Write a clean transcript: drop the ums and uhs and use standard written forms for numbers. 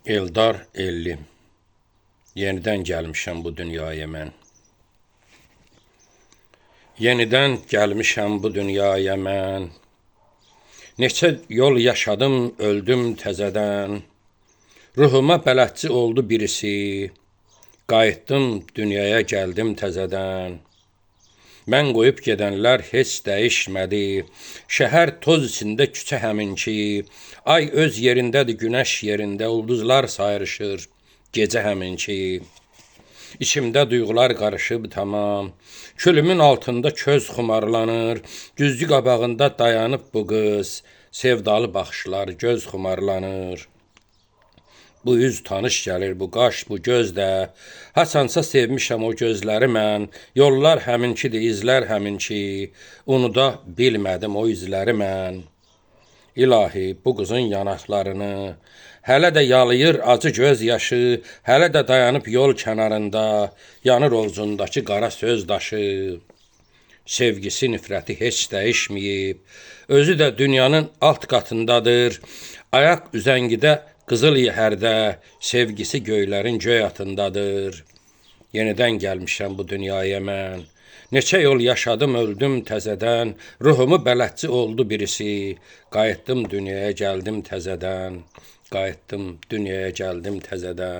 Eldar Elli. Yenidən gəlmişəm bu dünyaya mən. Yenidən gəlmişəm bu dünyaya mən. Neçə yol yaşadım, öldüm təzədən. Ruhuma bələdçi oldu birisi. Qayıtdım dünyaya, gəldim təzədən. Mən qoyub gedənlər heç dəyişmədi. Şəhər toz içində, küçə həminki. Ay öz yerindədir, günəş yerində, ulduzlar sayrışır, gecə həminki. İçimdə duyğular qarışıb tamam. Külümün altında köz xumarlanır. Güzgü qabağında dayanıb bu qız. Sevdalı baxışlar, göz xumarlanır. Bu üz tanış gəlir, bu qaş, bu göz də. Haçansa sevmişəm o gözləri mən. Yollar həminkidir, izlər həminki. Unuda bilmədim o izləri mən. İlahi, bu qızın yanaqlarını, hələ də yalayır acı göz yaşı, hələ də dayanıb yol kənarında, yanır ovcundakı qara söz daşı. Sevgisi, nifrəti heç dəyişməyib, özü də dünyanın alt qatındadır. Ayaq üzəngidə qızıl yəhərdə, sevgisi göylərin göy atındadır. Yenidən gəlmişəm bu dünyaya mən. Neçə yol yaşadım, öldüm təzədən. Ruhumu bələdçi oldu birisi. Qayıtdım dünyaya, gəldim təzədən. Qayıtdım dünyaya, gəldim təzədən.